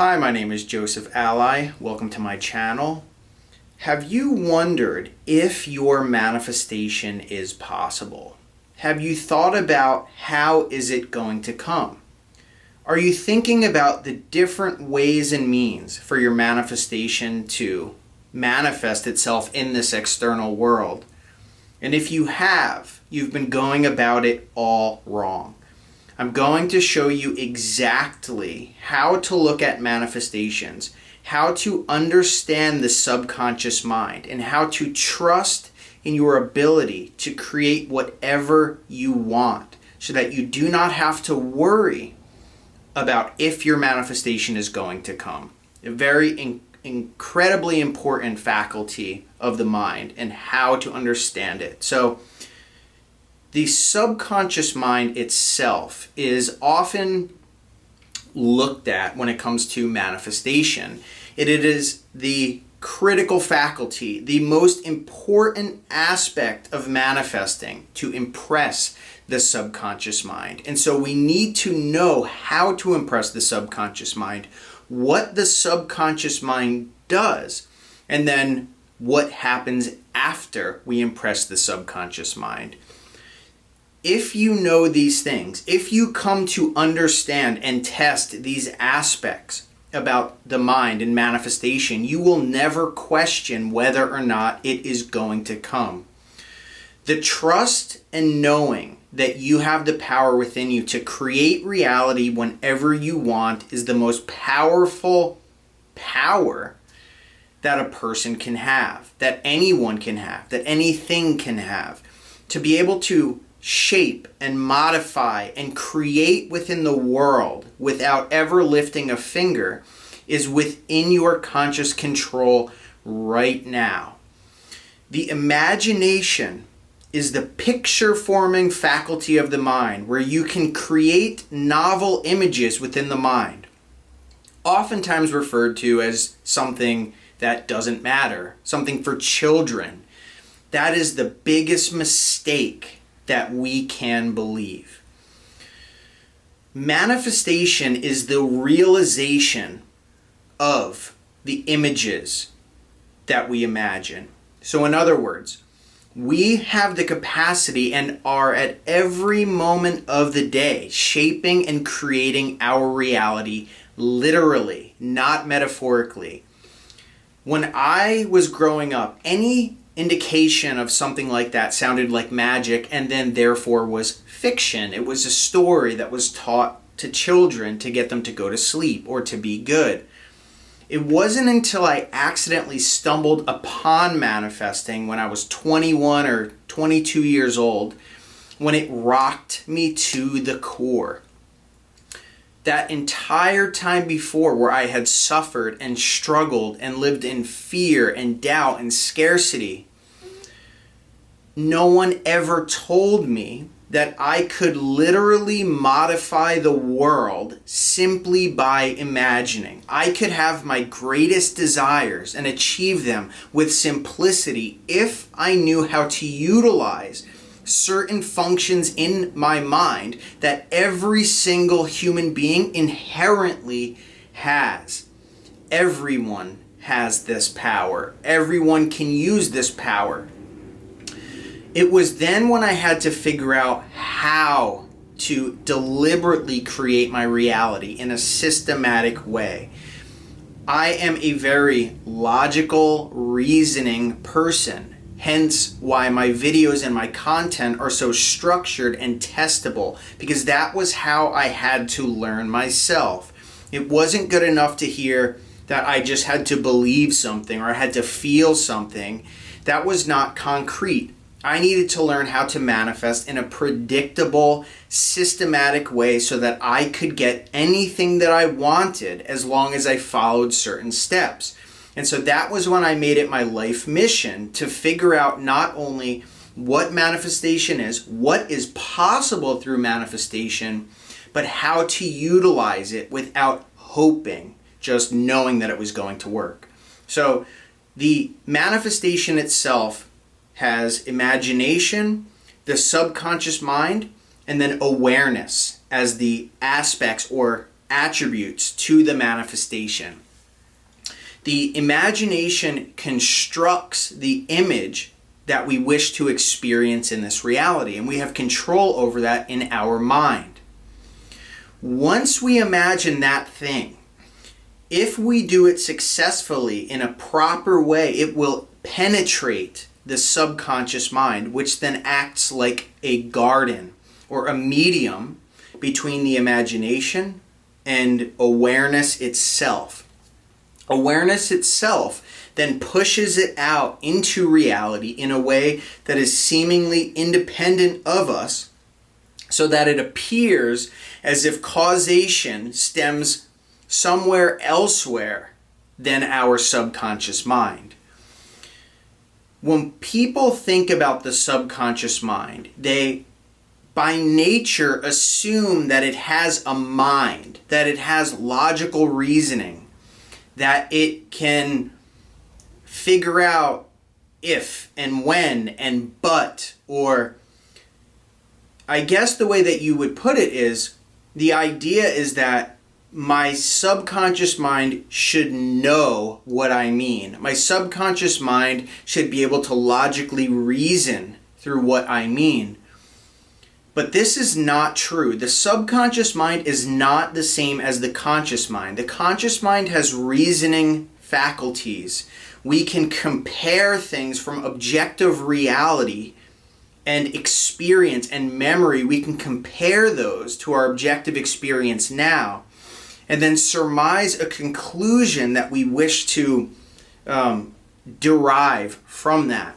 Hi, my name is Joseph Alai. Welcome to my channel. Have you wondered if your manifestation is possible? Have you thought about how is it going to come? Are you thinking about the different ways and means for your manifestation to manifest itself in this external world? And if you have, you've been going about it all wrong. I'm going to show you exactly how to look at manifestations, how to understand the subconscious mind, and how to trust in your ability to create whatever you want so that you do not have to worry about if your manifestation is going to come. A very incredibly important faculty of the mind and how to understand it. So, the subconscious mind itself is often looked at when it comes to manifestation. It is the critical faculty, the most important aspect of manifesting to impress the subconscious mind. And so we need to know how to impress the subconscious mind, what the subconscious mind does, and then what happens after we impress the subconscious mind. If you know these things, if you come to understand and test these aspects about the mind and manifestation, you will never question whether or not it is going to come. The trust and knowing that you have the power within you to create reality whenever you want is the most powerful power that a person can have, that anyone can have, that anything can have. To be able to shape and modify and create within the world without ever lifting a finger is within your conscious control right now. The imagination is the picture-forming faculty of the mind where you can create novel images within the mind, oftentimes referred to as something that doesn't matter, something for children. That is the biggest mistake that we can believe. Manifestation is the realization of the images that we imagine. So in other words, we have the capacity and are at every moment of the day shaping and creating our reality literally, not metaphorically. When I was growing up, any indication of something like that sounded like magic and then therefore was fiction. It was a story that was taught to children to get them to go to sleep or to be good. It wasn't until I accidentally stumbled upon manifesting when I was 21 or 22 years old when it rocked me to the core. That entire time before where I had suffered and struggled and lived in fear and doubt and scarcity, no one ever told me that I could literally modify the world simply by imagining. I could have my greatest desires and achieve them with simplicity if I knew how to utilize certain functions in my mind that every single human being inherently has. Everyone has this power. Everyone can use this power. It was then when I had to figure out how to deliberately create my reality in a systematic way. I am a very logical, reasoning person. Hence why my videos and my content are so structured and testable, because that was how I had to learn myself. It wasn't good enough to hear that I just had to believe something or I had to feel something. That was not concrete. I needed to learn how to manifest in a predictable, systematic way so that I could get anything that I wanted as long as I followed certain steps. And so that was when I made it my life mission to figure out not only what manifestation is, what is possible through manifestation, but how to utilize it without hoping, just knowing that it was going to work. So the manifestation itself has imagination, the subconscious mind, and then awareness as the aspects or attributes to the manifestation. The imagination constructs the image that we wish to experience in this reality, and we have control over that in our mind. Once we imagine that thing, if we do it successfully in a proper way, it will penetrate the subconscious mind, which then acts like a garden or a medium between the imagination and awareness itself. Awareness itself then pushes it out into reality in a way that is seemingly independent of us, so that it appears as if causation stems somewhere elsewhere than our subconscious mind. When people think about the subconscious mind, they by nature assume that it has a mind, that it has logical reasoning, that it can figure out if and when and but, or I guess the way that you would put it is, the idea is that my subconscious mind should know what I mean. My subconscious mind should be able to logically reason through what I mean. But this is not true. The subconscious mind is not the same as the conscious mind. The conscious mind has reasoning faculties. We can compare things from objective reality and experience and memory. We can compare those to our objective experience now, and then surmise a conclusion that we wish to derive from that.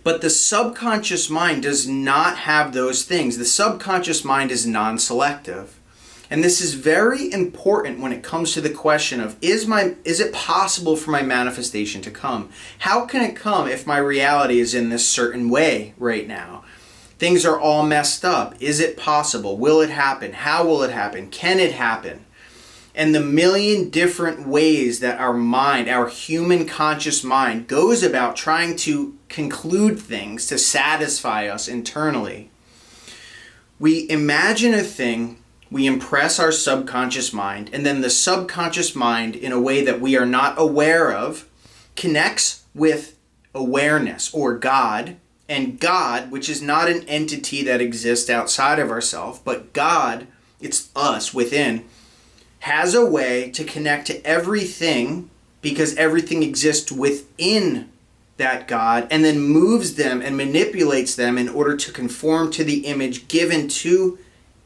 But the subconscious mind does not have those things. The subconscious mind is non-selective. And this is very important when it comes to the question of, is it possible for my manifestation to come? How can it come if my reality is in this certain way right now? Things are all messed up. Is it possible? Will it happen? How will it happen? Can it happen? And the million different ways that our mind, our human conscious mind, goes about trying to conclude things to satisfy us internally. We imagine a thing, we impress our subconscious mind, and then the subconscious mind, in a way that we are not aware of, connects with awareness or God. And God, which is not an entity that exists outside of ourselves, but God, it's us within, has a way to connect to everything, because everything exists within that God, and then moves them and manipulates them in order to conform to the image given to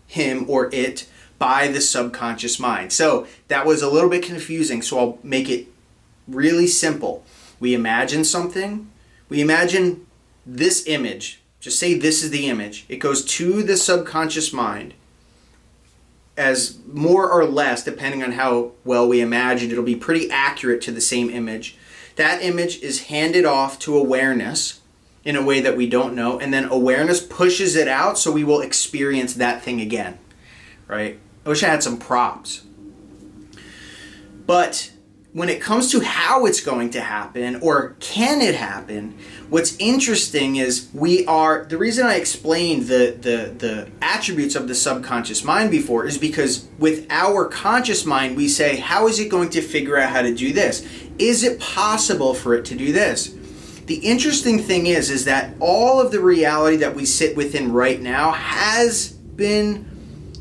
him or it by the subconscious mind. So that was a little bit confusing, so I'll make it really simple. We imagine something. We imagine this image. Just say this is the image. It goes to the subconscious mind as more or less, depending on how well we imagine, it'll be pretty accurate to the same image. That image is handed off to awareness in a way that we don't know, and then awareness pushes it out so we will experience that thing again, right? I wish I had some props. But when it comes to how it's going to happen, or can it happen, what's interesting is the reason I explained the attributes of the subconscious mind before is because with our conscious mind, we say, how is it going to figure out how to do this? Is it possible for it to do this? The interesting thing is that all of the reality that we sit within right now has been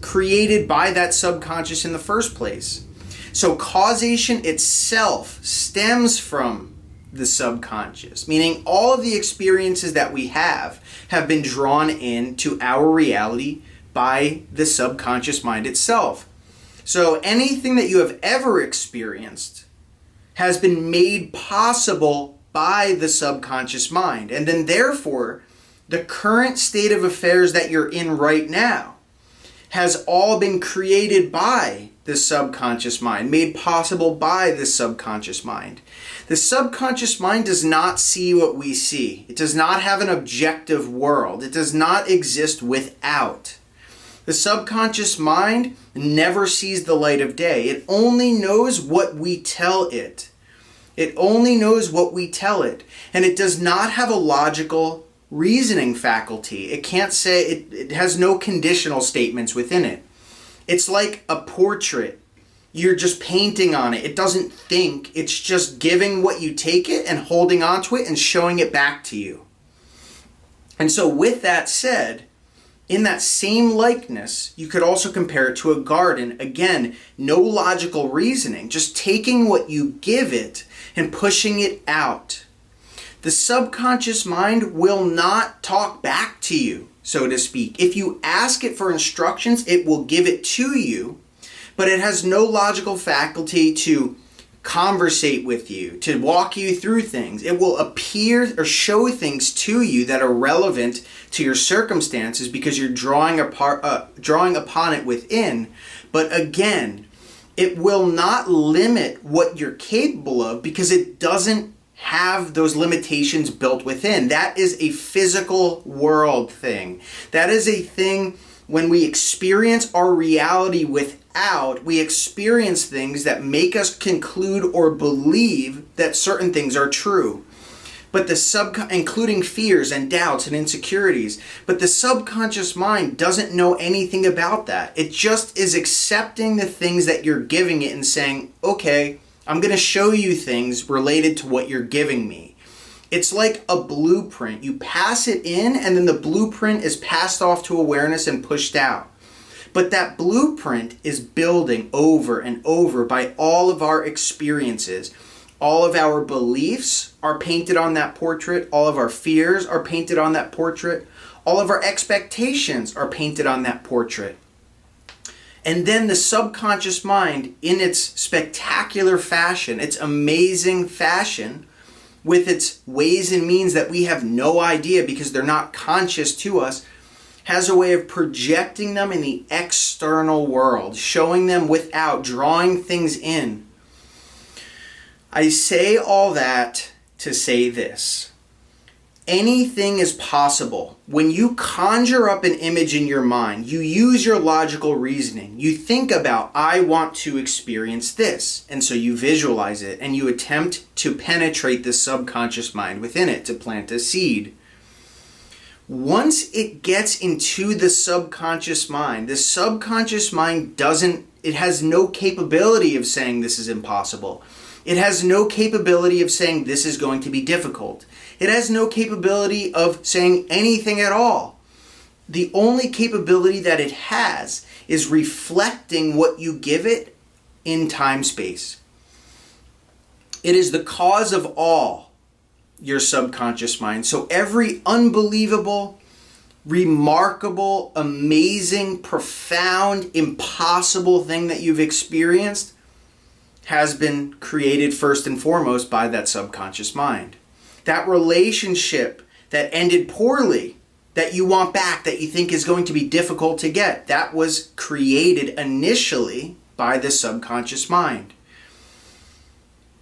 created by that subconscious in the first place. So causation itself stems from the subconscious, meaning all of the experiences that we have been drawn into our reality by the subconscious mind itself. So anything that you have ever experienced has been made possible by the subconscious mind. And then therefore, the current state of affairs that you're in right now has all been created by the subconscious mind, made possible by the subconscious mind. The subconscious mind does not see what we see. It does not have an objective world. It does not exist without. The subconscious mind never sees the light of day. It only knows what we tell it. It only knows what we tell it. And it does not have a logical reasoning faculty. It can't say, it has no conditional statements within it. It's like a portrait. You're just painting on it. It doesn't think. It's just giving what you take it and holding onto it and showing it back to you. And so with that said, in that same likeness, you could also compare it to a garden. Again, no logical reasoning, just taking what you give it and pushing it out. The subconscious mind will not talk back to you, so to speak. If you ask it for instructions, it will give it to you, but it has no logical faculty to conversate with you, to walk you through things. It will appear or show things to you that are relevant to your circumstances because you're drawing upon it within. But again, it will not limit what you're capable of because it doesn't have those limitations built within. That is a physical world thing. That is a thing when we experience our reality without, we experience things that make us conclude or believe that certain things are true. But including fears and doubts and insecurities. But the subconscious mind doesn't know anything about that. It just is accepting the things that you're giving it and saying, okay, I'm going to show you things related to what you're giving me. It's like a blueprint. You pass it in and then the blueprint is passed off to awareness and pushed out. But that blueprint is building over and over by all of our experiences. All of our beliefs are painted on that portrait. All of our fears are painted on that portrait. All of our expectations are painted on that portrait. And then the subconscious mind, in its spectacular fashion, its amazing fashion, with its ways and means that we have no idea because they're not conscious to us, has a way of projecting them in the external world, showing them without, drawing things in. I say all that to say this. Anything is possible. When you conjure up an image in your mind, you use your logical reasoning. You think about, I want to experience this. And so you visualize it and you attempt to penetrate the subconscious mind within it to plant a seed. Once it gets into the subconscious mind it has no capability of saying this is impossible. It has no capability of saying this is going to be difficult. It has no capability of saying anything at all. The only capability that it has is reflecting what you give it in time-space. It is the cause of all, your subconscious mind. So every unbelievable, remarkable, amazing, profound, impossible thing that you've experienced has been created first and foremost by that subconscious mind. That relationship that ended poorly, that you want back, that you think is going to be difficult to get, that was created initially by the subconscious mind.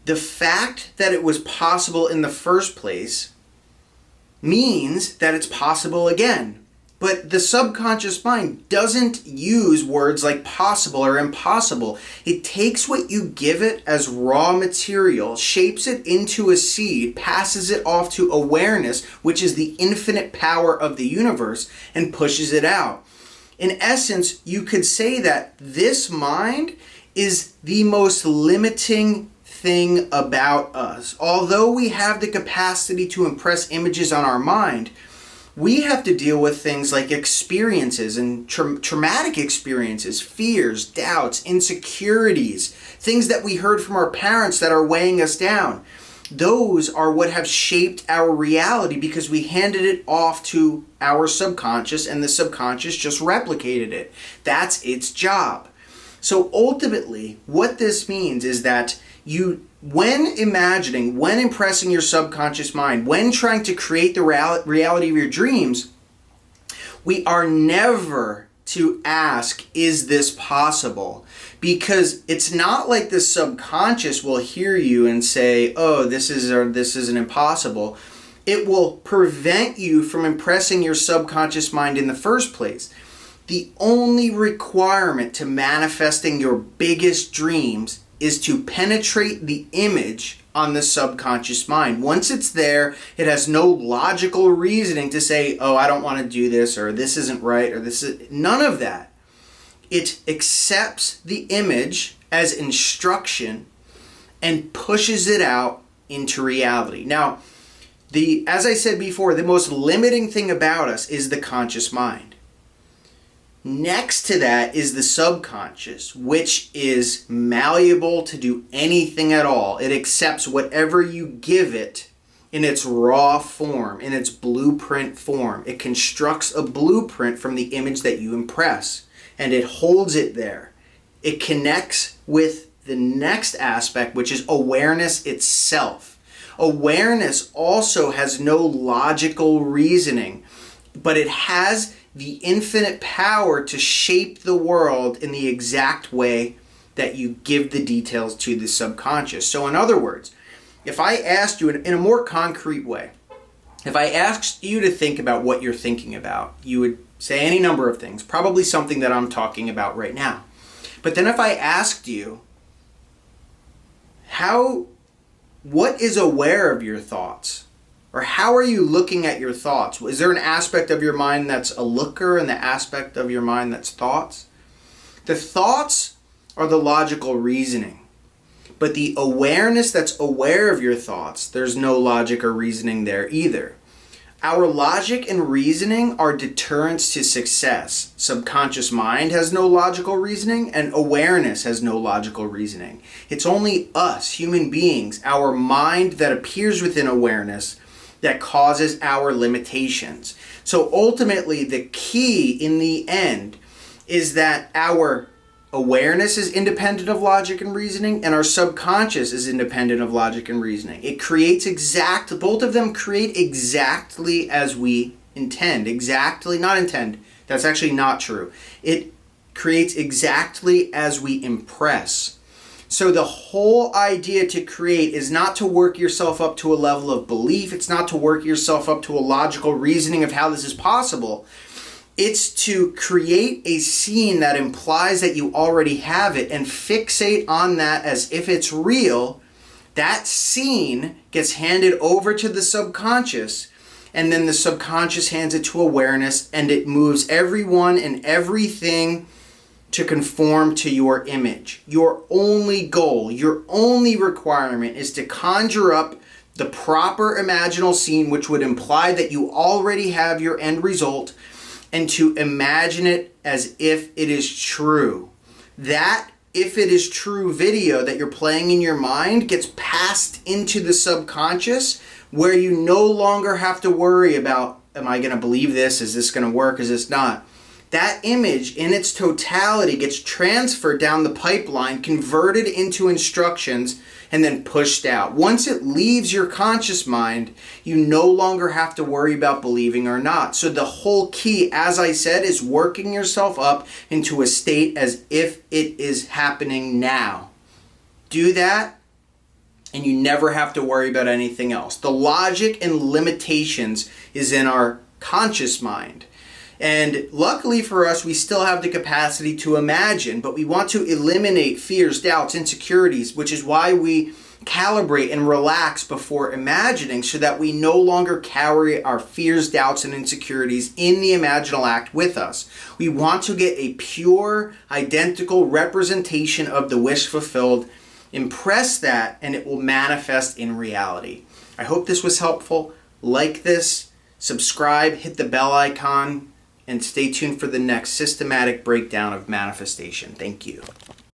The fact that it was possible in the first place means that it's possible again. But the subconscious mind doesn't use words like possible or impossible. It takes what you give it as raw material, shapes it into a seed, passes it off to awareness, which is the infinite power of the universe, and pushes it out. In essence, you could say that this mind is the most limiting thing about us. Although we have the capacity to impress images on our mind, we have to deal with things like experiences and traumatic experiences, fears, doubts, insecurities, things that we heard from our parents that are weighing us down. Those are what have shaped our reality because we handed it off to our subconscious and the subconscious just replicated it. That's its job. So ultimately, what this means is that when impressing your subconscious mind, when trying to create the reality of your dreams, we are never to ask, is this possible? Because it's not like the subconscious will hear you and say, oh, this isn't impossible. It will prevent you from impressing your subconscious mind in the first place. The only requirement to manifesting your biggest dreams is to penetrate the image on the subconscious mind. Once it's there, it has no logical reasoning to say, oh, I don't want to do this, or this isn't right, or this is... None of that. It accepts the image as instruction and pushes it out into reality. Now, as I said before, the most limiting thing about us is the conscious mind. Next to that is the subconscious, which is malleable to do anything at all. It accepts whatever you give it in its raw form, in its blueprint form. It constructs a blueprint from the image that you impress, and it holds it there. It connects with the next aspect, which is awareness itself. Awareness also has no logical reasoning, but it has the infinite power to shape the world in the exact way that you give the details to the subconscious. So in other words, if I asked you in a more concrete way, if I asked you to think about what you're thinking about, you would say any number of things, probably something that I'm talking about right now. But then if I asked you, what is aware of your thoughts? Or how are you looking at your thoughts? Is there an aspect of your mind that's a looker and the aspect of your mind that's thoughts? The thoughts are the logical reasoning. But the awareness that's aware of your thoughts, there's no logic or reasoning there either. Our logic and reasoning are deterrents to success. Subconscious mind has no logical reasoning, and awareness has no logical reasoning. It's only us, human beings, our mind that appears within awareness, that causes our limitations. So ultimately, the key in the end is that our awareness is independent of logic and reasoning, and our subconscious is independent of logic and reasoning. It creates both of them create exactly as we intend. That's actually not true. It creates exactly as we impress. So the whole idea to create is not to work yourself up to a level of belief. It's not to work yourself up to a logical reasoning of how this is possible. It's to create a scene that implies that you already have it and fixate on that as if it's real. That scene gets handed over to the subconscious, and then the subconscious hands it to awareness, and it moves everyone and everything to conform to your image. Your only goal, your only requirement is to conjure up the proper imaginal scene, which would imply that you already have your end result, and to imagine it as if it is true. That if it is true video that you're playing in your mind gets passed into the subconscious, where you no longer have to worry about, am I going to believe this? Is this going to work? Is this not? That image in its totality gets transferred down the pipeline, converted into instructions, and then pushed out. Once it leaves your conscious mind, you no longer have to worry about believing or not. So the whole key, as I said, is working yourself up into a state as if it is happening now. Do that, and you never have to worry about anything else. The logic and limitations is in our conscious mind. And luckily for us, we still have the capacity to imagine, but we want to eliminate fears, doubts, insecurities, which is why we calibrate and relax before imagining, so that we no longer carry our fears, doubts, and insecurities in the imaginal act with us. We want to get a pure, identical representation of the wish fulfilled, impress that, and it will manifest in reality. I hope this was helpful. Like this, subscribe, hit the bell icon, and stay tuned for the next systematic breakdown of manifestation. Thank you.